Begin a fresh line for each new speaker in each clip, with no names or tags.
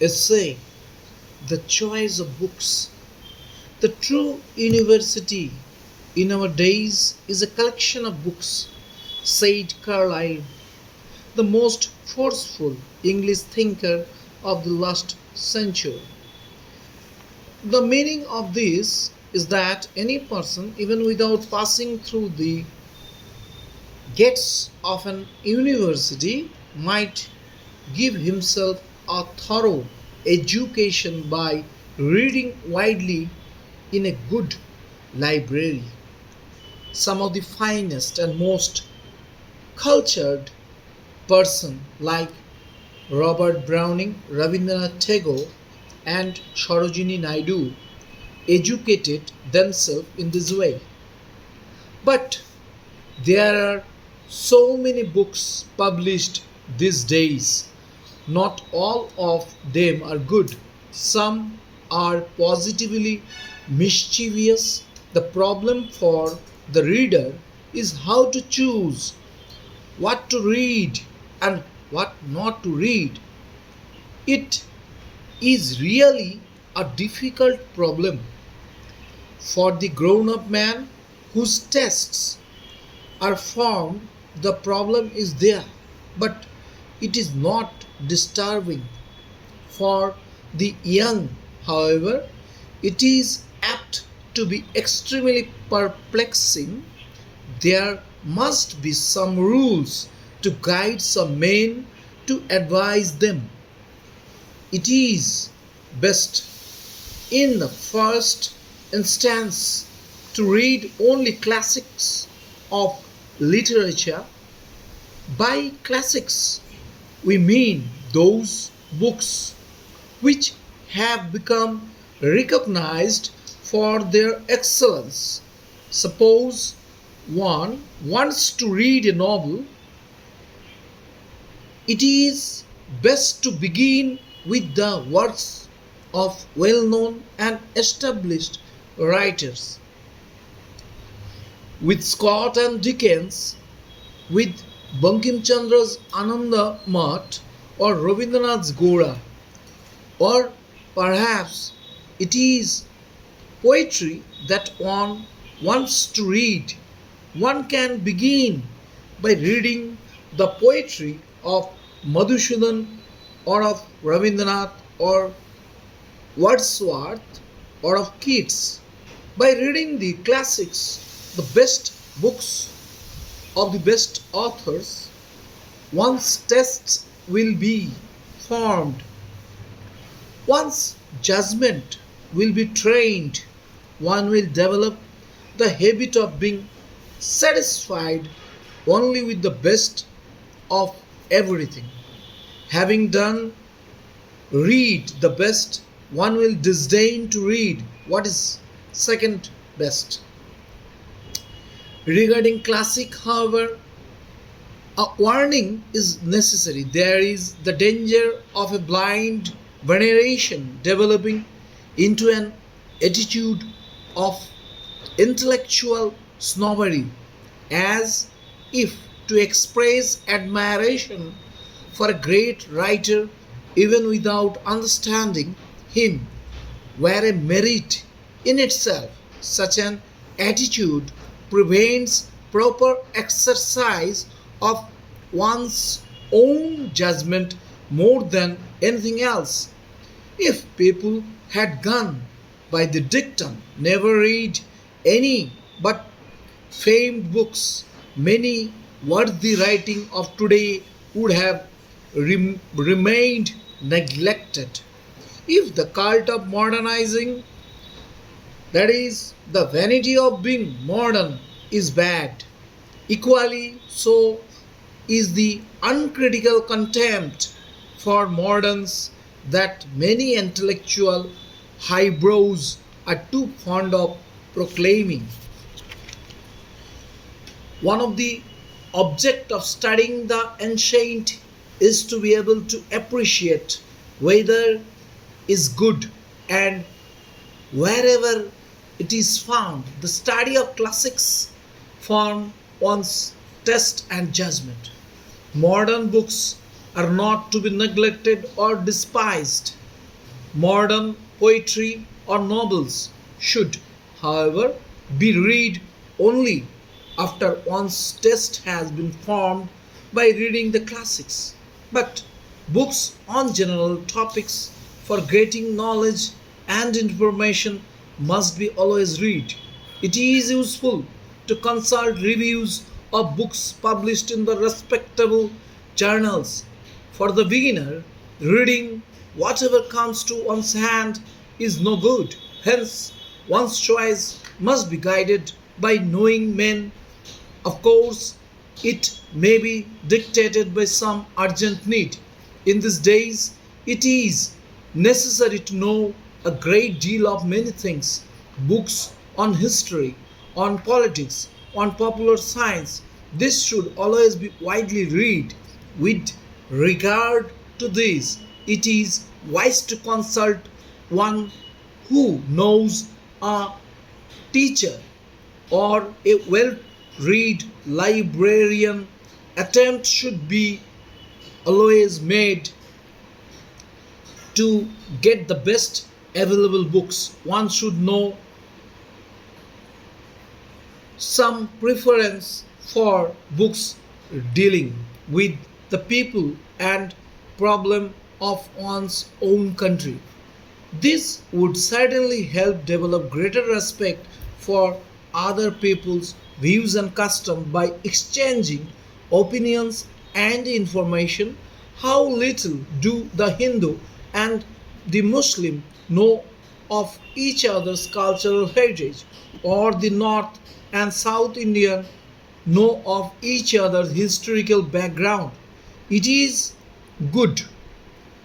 essay, the choice of books. The true university in our days is a collection of books, said Carlyle, the most forceful English thinker of the last century. The meaning of this is that any person, even without passing through the gates of an university, might give himself a thorough education by reading widely in a good library. Some of the finest and most cultured person like Robert Browning, Rabindranath Tagore, and Sarojini Naidu educated themselves in this way. But there are so many books published these days. Not all of them are good. Some are positively mischievous. The problem for the reader is how to choose what to read and what not to read. It is really a difficult problem for the grown up man whose tastes are formed. The problem is there, but it is not disturbing. For the young, however, it is apt to be extremely perplexing. There must be some rules to guide some men to advise them. It is best, in the first instance, to read only classics of literature. By classics, we mean those books which have become recognized for their excellence. Suppose one wants to read a novel, it is best to begin with the works of well known and established writers. With Scott and Dickens, with Bankim Chandra's Ananda Math or Rabindranath's Gora, or perhaps it is poetry that one wants to read. One can begin by reading the poetry of Madhusudan or of Rabindranath or Wordsworth or of Keats. By reading the classics, the best books of the best authors, one's tastes will be formed, one's judgment will be trained, one will develop the habit of being satisfied only with the best of everything. Having done read the best, one will disdain to read what is second best. Regarding classic, however, a warning is necessary. There is the danger of a blind veneration developing into an attitude of intellectual snobbery, as if to express admiration for a great writer even without understanding him were a merit in itself. Such an attitude prevents proper exercise of one's own judgment more than anything else. If people had gone by the dictum, never read any but famed books, many worthy writing of today would have remained neglected. If the cult of modernizing, that is, the vanity of being modern, is bad, equally so is the uncritical contempt for moderns that many intellectual highbrows are too fond of proclaiming. One of the objects of studying the ancient is to be able to appreciate whether is good and wherever it is found. The study of classics form one's taste and judgment. Modern books are not to be neglected or despised. Modern poetry or novels should, however, be read only after one's taste has been formed by reading the classics. But books on general topics for getting knowledge and information must be always read. It is useful to consult reviews of books published in the respectable journals. For the beginner, reading whatever comes to one's hand is no good. Hence, one's choice must be guided by knowing men. Of course, it may be dictated by some urgent need. In these days, it is necessary to know a great deal of many things. Books on history, on politics, on popular science. This should always be widely read. With regard to this, it is wise to consult one who knows a teacher or a well read librarian. Attempt should be always made to get the best available books. One should know some preference for books dealing with the people and problem of one's own country. This would certainly help develop greater respect for other people's views and customs by exchanging opinions and information. How little do the Hindu and the Muslim know of each other's cultural heritage, or the North and South Indian know of each other's historical background. It is good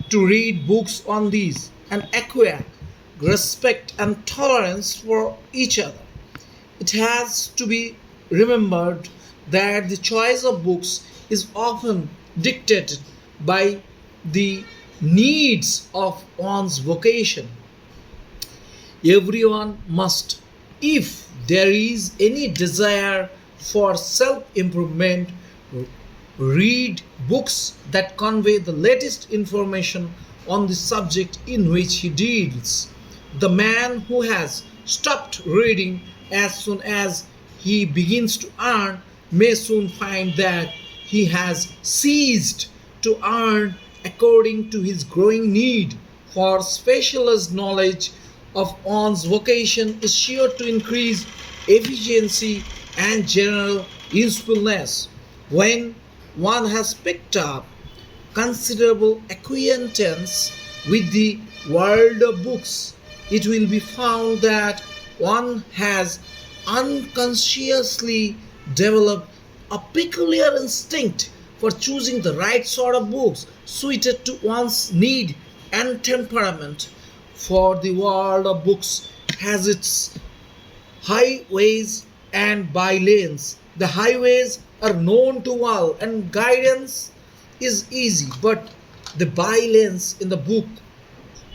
to read books on these and acquire respect and tolerance for each other. It has to be remembered that the choice of books is often dictated by the needs of one's vocation. Everyone must, if there is any desire for self improvement, read books that convey the latest information on the subject in which he deals. The man who has stopped reading as soon as he begins to earn may soon find that he has ceased to earn according to his growing need for specialized knowledge of one's vocation is sure to increase efficiency and general usefulness. When one has picked up considerable acquaintance with the world of books, it will be found that one has unconsciously developed a peculiar instinct for choosing the right sort of books suited to one's need and temperament. For the world of books has its highways and by lanes. The highways are known to all and guidance is easy, but the by lanes in the book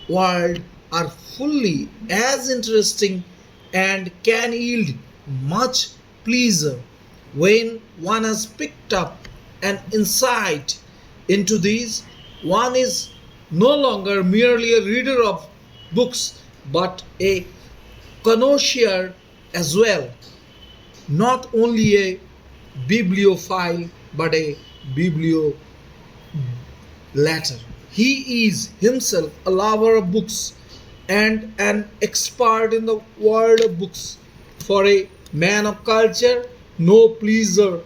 world are fully as interesting and can yield much pleasure. When one has picked up an insight into these, one is no longer merely a reader of books but a connoisseur as well, not only a bibliophile but a bibliolater. He is himself a lover of books and an expert in the world of books. For a man of culture, no pleasure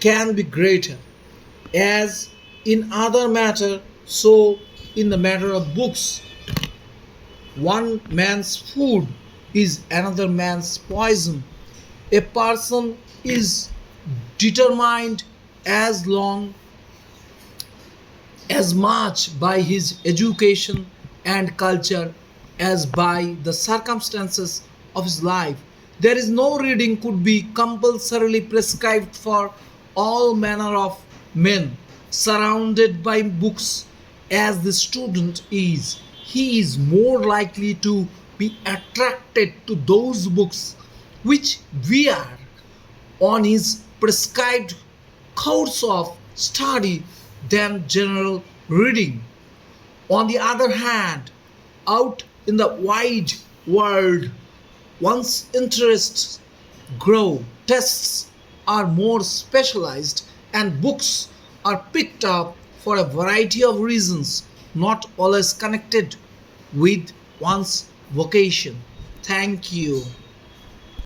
can be greater. As in other matter, so in the matter of books, one man's food is another man's poison. A person is determined as long as much by his education and culture as by the circumstances of his life. There is no reading could be compulsorily prescribed for all manner of men. Surrounded by books as the student is, he is more likely to be attracted to those books which bear on his prescribed course of study than general reading. On the other hand, out in the wide world, one's interests grow, tests are more specialized, and books are picked up for a variety of reasons, not always connected with one's vocation. Thank you.